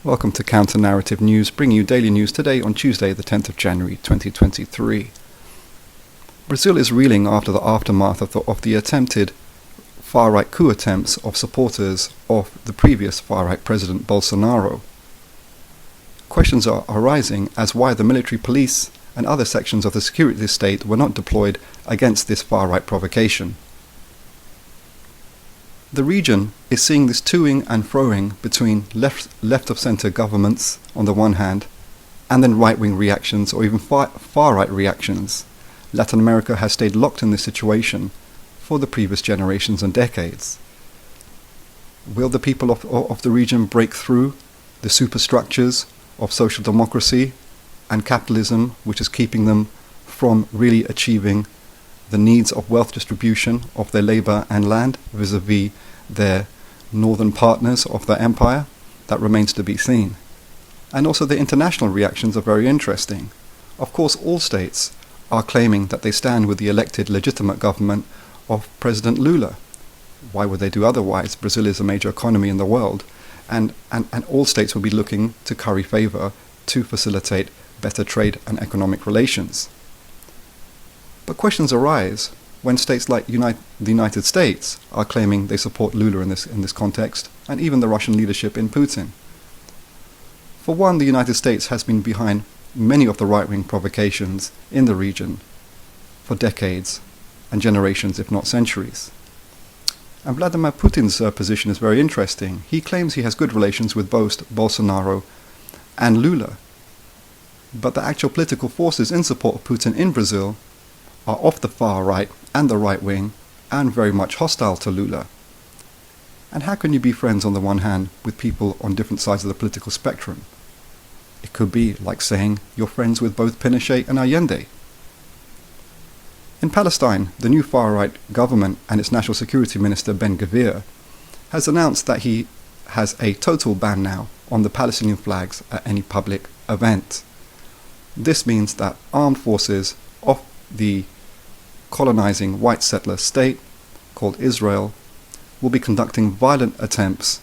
Welcome to Counter Narrative News, bringing you daily news today on Tuesday, the 10th of January 2023. Brazil is reeling after the aftermath of the attempted far-right coup attempts of supporters of the previous far-right President Bolsanaro. Questions are arising as why the military police and other sections of the security state were not deployed against this far-right provocation. The region is seeing this toing and froing between left-of-centre governments on the one hand, and then right-wing reactions or even far-right reactions. Latin America has stayed locked in this situation for the previous generations and decades. Will the people of the region break through the superstructures of social democracy and capitalism, which is keeping them from really achieving the needs of wealth distribution of their labour and land vis-a-vis their northern partners of their empire? That remains to be seen. And also the international reactions are very interesting. Of course, all states are claiming that they stand with the elected legitimate government of President Lula. Why would they do otherwise? Brazil is a major economy in the world, and all states will be looking to curry favour to facilitate better trade and economic relations. But questions arise when states like the United States are claiming they support Lula in this context, and even the Russian leadership in Putin. For one, the United States has been behind many of the right-wing provocations in the region for decades and generations, if not centuries. And Vladimir Putin's position is very interesting. He claims he has good relations with both Bolsonaro and Lula. But the actual political forces in support of Putin in Brazil are of the far right and the right wing, and very much hostile to Lula. And how can you be friends on the one hand with people on different sides of the political spectrum? It could be like saying you're friends with both Pinochet and Allende. In Palestine, the new far-right government and its National Security Minister Ben Gvir has announced that he has a total ban now on the Palestinian flags at any public event. This means that armed forces of the colonizing white settler state called Israel will be conducting violent attempts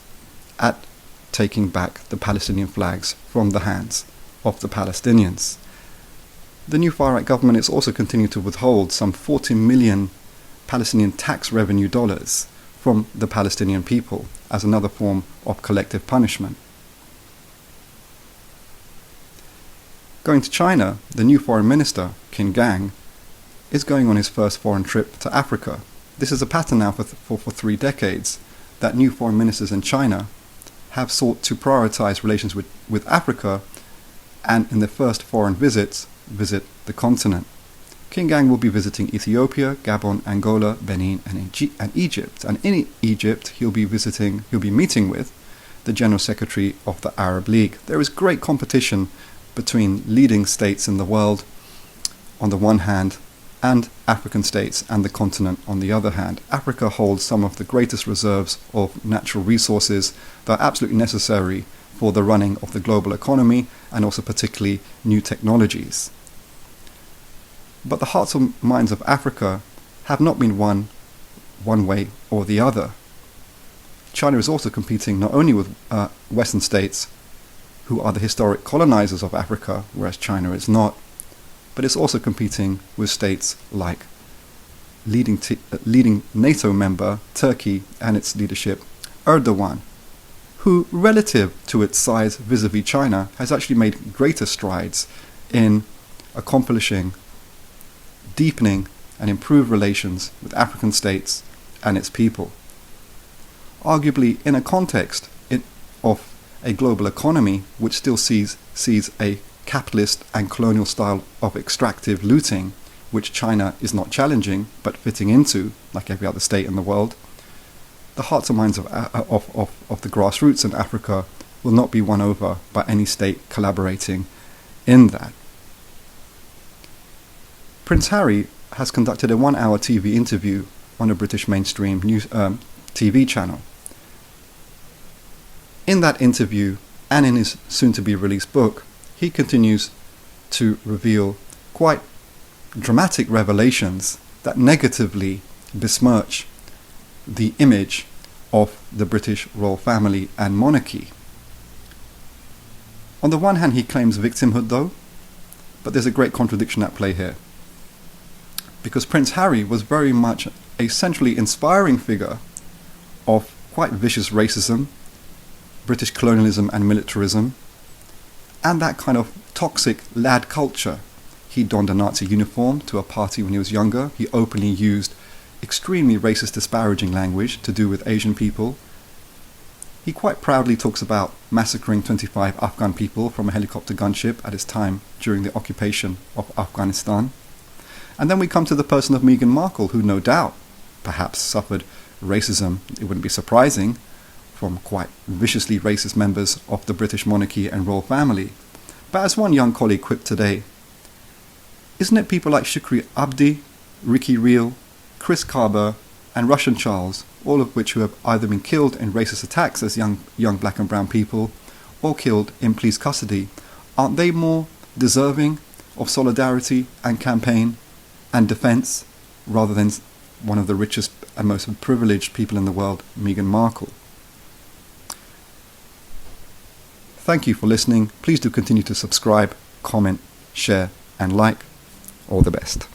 at taking back the Palestinian flags from the hands of the Palestinians. The new far-right government is also continuing to withhold some 40 million Palestinian tax revenue dollars from the Palestinian people as another form of collective punishment. Going to China, the new foreign minister, Qin Gang, is going on his first foreign trip to Africa. This is a pattern now for 3 decades that new foreign ministers in China have sought to prioritize relations with Africa, and in their first foreign visits, visit the continent. Qin Gang will be visiting Ethiopia, Gabon, Angola, Benin, and Egypt. And in Egypt, he'll be meeting with the General Secretary of the Arab League. There is great competition between leading states in the world on the one hand, and African states and the continent on the other hand. Africa holds some of the greatest reserves of natural resources that are absolutely necessary for the running of the global economy, and also particularly new technologies. But the hearts and minds of Africa have not been one way or the other. China is also competing not only with Western states, who are the historic colonizers of Africa, whereas China is not, but it's also competing with states like leading NATO member Turkey and its leadership Erdogan, who, relative to its size vis-a-vis China, has actually made greater strides in accomplishing, deepening and improved relations with African states and its people. Arguably, in a context of a global economy which still sees a capitalist and colonial style of extractive looting, which China is not challenging but fitting into, like every other state in the world, the hearts and minds of the grassroots in Africa will not be won over by any state collaborating in that. Prince Harry has conducted a 1-hour TV interview on a British mainstream news TV channel. In that interview, and in his soon-to-be-released book, he continues to reveal quite dramatic revelations that negatively besmirch the image of the British royal family and monarchy. On the one hand, he claims victimhood though, but there's a great contradiction at play here. Because Prince Harry was very much a centrally inspiring figure of quite vicious racism, British colonialism and militarism, and that kind of toxic lad culture. He donned a Nazi uniform to a party when he was younger. He openly used extremely racist, disparaging language to do with Asian people. He quite proudly talks about massacring 25 Afghan people from a helicopter gunship at his time during the occupation of Afghanistan. And then we come to the person of Meghan Markle, who no doubt perhaps suffered racism, it wouldn't be surprising, from quite viciously racist members of the British monarchy and royal family. But as one young colleague quipped today, isn't it people like Shukri Abdi, Ricky Reel, Chris Carber and Russian Charles, all of which who have either been killed in racist attacks as young black and brown people or killed in police custody, aren't they more deserving of solidarity and campaign and defence rather than one of the richest and most privileged people in the world, Meghan Markle? Thank you for listening. Please do continue to subscribe, comment, share and like. All the best.